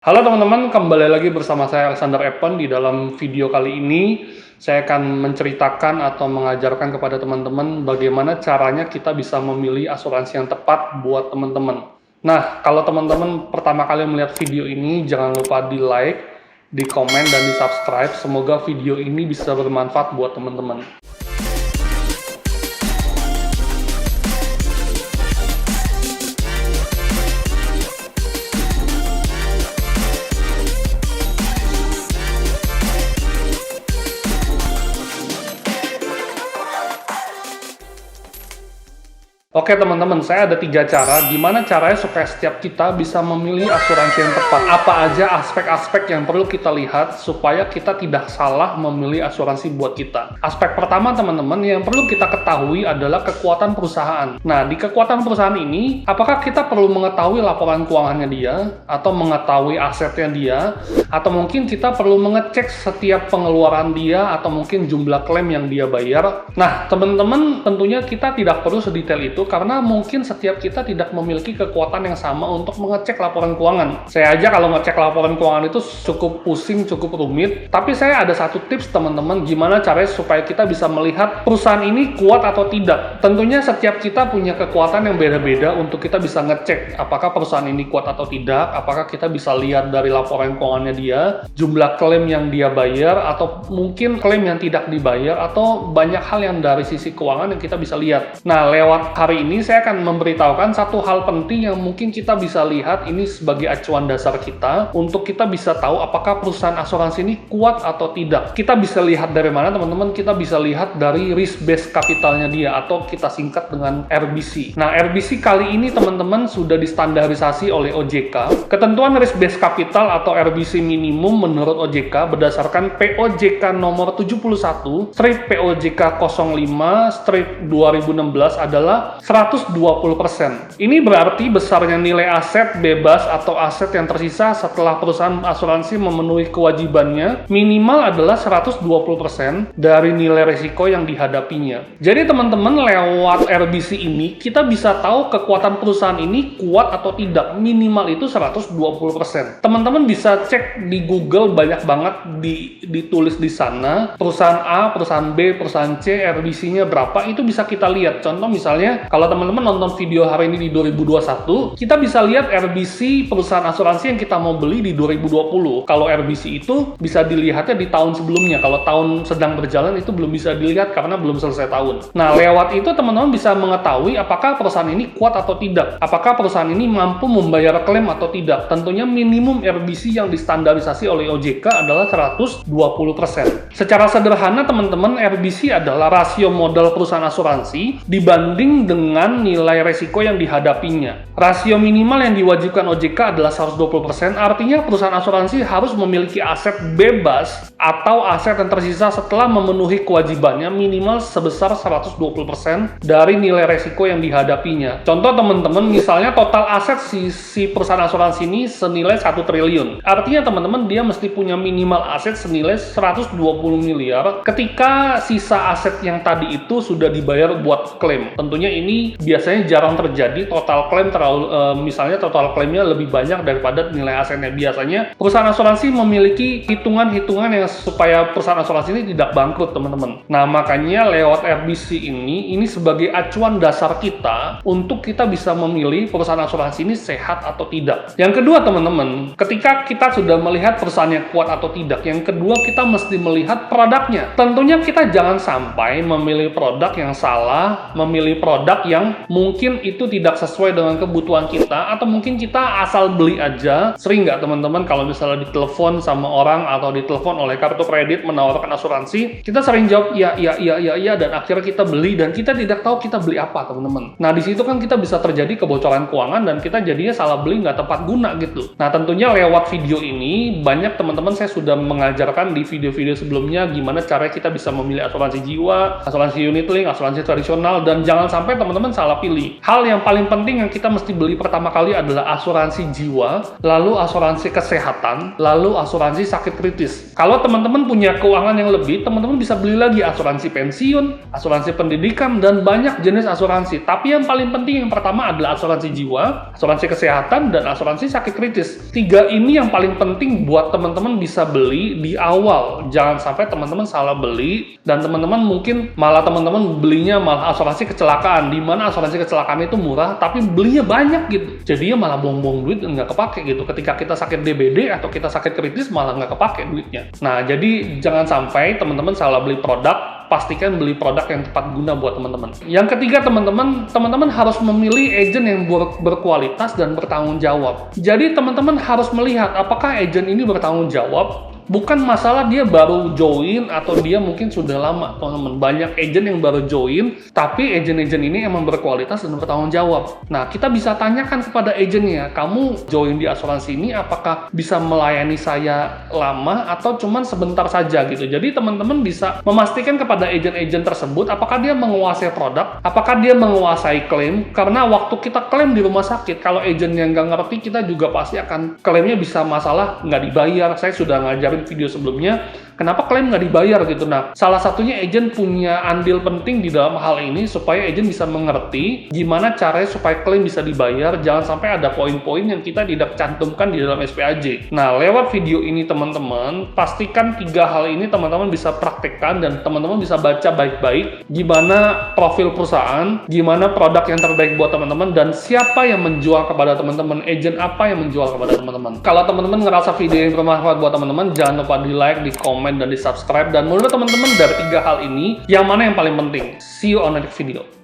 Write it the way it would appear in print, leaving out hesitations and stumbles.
Halo teman-teman, kembali lagi bersama saya Alexander Eppen. Di dalam video kali ini, saya akan menceritakan atau mengajarkan kepada teman-teman bagaimana caranya kita bisa memilih asuransi yang tepat buat teman-teman. Nah, kalau teman-teman pertama kali melihat video ini, jangan lupa di like, di komen, dan di subscribe. Semoga video ini bisa bermanfaat buat teman-teman. Oke teman-teman, saya ada 3 cara gimana caranya supaya setiap kita bisa memilih asuransi yang tepat. Apa aja aspek-aspek yang perlu kita lihat supaya kita tidak salah memilih asuransi buat kita. Aspek pertama teman-teman yang perlu kita ketahui adalah kekuatan perusahaan. Nah, di kekuatan perusahaan ini, apakah kita perlu mengetahui laporan keuangannya dia, atau mengetahui asetnya dia, atau mungkin kita perlu mengecek setiap pengeluaran dia, atau mungkin jumlah klaim yang dia bayar. Nah, teman-teman tentunya kita tidak perlu sedetail itu karena mungkin setiap kita tidak memiliki kekuatan yang sama untuk mengecek laporan keuangan. Saya aja kalau ngecek laporan keuangan itu cukup pusing, cukup rumit. Tapi saya ada satu tips teman-teman gimana caranya supaya kita bisa melihat perusahaan ini kuat atau tidak. Tentunya setiap kita punya kekuatan yang beda-beda untuk kita bisa ngecek apakah perusahaan ini kuat atau tidak. Apakah kita bisa lihat dari laporan keuangannya dia, jumlah klaim yang dia bayar, atau mungkin klaim yang tidak dibayar, atau banyak hal yang dari sisi keuangan yang kita bisa lihat. Nah, lewat hari ini saya akan memberitahukan satu hal penting yang mungkin kita bisa lihat ini sebagai acuan dasar kita untuk kita bisa tahu apakah perusahaan asuransi ini kuat atau tidak. Kita bisa lihat dari mana teman-teman? Kita bisa lihat dari risk based capitalnya dia atau kita singkat dengan RBC. Nah, RBC kali ini teman-teman sudah distandarisasi oleh OJK. Ketentuan risk based capital atau RBC minimum menurut OJK berdasarkan POJK nomor 71/POJK 05/2016 adalah 120%. Ini berarti besarnya nilai aset bebas atau aset yang tersisa setelah perusahaan asuransi memenuhi kewajibannya minimal adalah 120% dari nilai risiko yang dihadapinya. Jadi teman-teman lewat RBC ini kita bisa tahu kekuatan perusahaan ini kuat atau tidak. Minimal itu 120%. Teman-teman bisa cek di Google, banyak banget ditulis di sana perusahaan A, perusahaan B, perusahaan C, RBC-nya berapa, itu bisa kita lihat. Contoh misalnya kalau teman-teman nonton video hari ini di 2021, kita bisa lihat RBC perusahaan asuransi yang kita mau beli di 2020. Kalau RBC itu bisa dilihatnya di tahun sebelumnya. Kalau tahun sedang berjalan itu belum bisa dilihat karena belum selesai tahun. Nah, lewat itu teman-teman bisa mengetahui apakah perusahaan ini kuat atau tidak. Apakah perusahaan ini mampu membayar klaim atau tidak. Tentunya minimum RBC yang distandarisasi oleh OJK adalah 120%. Secara sederhana teman-teman, RBC adalah rasio modal perusahaan asuransi dibanding dengan nilai resiko yang dihadapinya. Rasio minimal yang diwajibkan OJK adalah 120%, artinya perusahaan asuransi harus memiliki aset bebas atau aset yang tersisa setelah memenuhi kewajibannya minimal sebesar 120% dari nilai resiko yang dihadapinya. Contoh teman-teman, misalnya total aset si perusahaan asuransi ini senilai 1 triliun. Artinya teman-teman dia mesti punya minimal aset senilai 120 miliar ketika sisa aset yang tadi itu sudah dibayar buat klaim. Tentunya ini biasanya jarang terjadi total klaim misalnya total klaimnya lebih banyak daripada nilai asetnya. Biasanya perusahaan asuransi memiliki hitungan-hitungan yang supaya perusahaan asuransi ini tidak bangkrut teman-teman. Nah, makanya lewat RBC ini sebagai acuan dasar kita untuk kita bisa memilih perusahaan asuransi ini sehat atau tidak. Yang kedua teman-teman, ketika kita sudah melihat perusahaannya kuat atau tidak, yang kedua kita mesti melihat produknya. Tentunya kita jangan sampai memilih produk yang salah, memilih produk yang mungkin itu tidak sesuai dengan kebutuhan kita, atau mungkin kita asal beli aja. Sering nggak teman-teman kalau misalnya ditelepon sama orang atau ditelepon oleh kartu kredit menawarkan asuransi, kita sering jawab iya, dan akhirnya kita beli dan kita tidak tahu kita beli apa teman-teman. Nah, di situ kan kita bisa terjadi kebocoran keuangan dan kita jadinya salah beli, nggak tepat guna gitu. Nah, tentunya lewat video ini banyak teman-teman saya sudah mengajarkan di video-video sebelumnya gimana cara kita bisa memilih asuransi jiwa, asuransi unit link, asuransi tradisional, dan jangan sampai teman teman-teman salah pilih. Hal yang paling penting yang kita mesti beli pertama kali adalah asuransi jiwa, lalu asuransi kesehatan, lalu asuransi sakit kritis. Kalau teman-teman punya keuangan yang lebih, teman-teman bisa beli lagi asuransi pensiun, asuransi pendidikan, dan banyak jenis asuransi. Tapi yang paling penting yang pertama adalah asuransi jiwa, asuransi kesehatan, dan asuransi sakit kritis. 3 ini yang paling penting buat teman-teman bisa beli di awal. Jangan sampai teman-teman salah beli, dan teman-teman mungkin malah teman-teman belinya malah asuransi kecelakaan, di mana asuransi kecelakaan itu murah, tapi belinya banyak gitu. Jadinya malah buang-buang duit dan nggak kepake gitu. Ketika kita sakit DBD atau kita sakit kritis malah nggak kepake duitnya. Nah, jadi jangan sampai teman-teman salah beli produk. Pastikan beli produk yang tepat guna buat teman-teman. Yang ketiga, teman-teman harus memilih agen yang berkualitas dan bertanggung jawab. Jadi teman-teman harus melihat apakah agen ini bertanggung jawab. Bukan masalah dia baru join atau dia mungkin sudah lama, teman-teman. Banyak agent yang baru join, tapi agent-agent ini emang berkualitas dan bertanggung jawab. Nah, kita bisa tanyakan kepada agentnya, kamu join di asuransi ini apakah bisa melayani saya lama atau cuman sebentar saja gitu. Jadi teman-teman bisa memastikan kepada agent-agent tersebut apakah dia menguasai produk, apakah dia menguasai klaim, karena waktu kita klaim di rumah sakit, kalau agentnya nggak ngerti, kita juga pasti akan klaimnya bisa masalah nggak dibayar. Saya sudah ngajarin video sebelumnya kenapa klaim nggak dibayar gitu. Nah, salah satunya agent punya andil penting di dalam hal ini supaya agent bisa mengerti gimana caranya supaya klaim bisa dibayar. Jangan sampai ada poin-poin yang kita tidak cantumkan di dalam SPAJ. Nah, lewat video ini teman-teman, pastikan 3 hal ini teman-teman bisa praktekkan dan teman-teman bisa baca baik-baik gimana profil perusahaan, gimana produk yang terbaik buat teman-teman, dan siapa yang menjual kepada teman-teman, agent apa yang menjual kepada teman-teman. Kalau teman-teman ngerasa video ini bermanfaat buat teman-teman, jangan lupa di like, di komen, dan di subscribe. Dan menurut teman-teman dari 3 hal ini, yang mana yang paling penting? See you on the next video.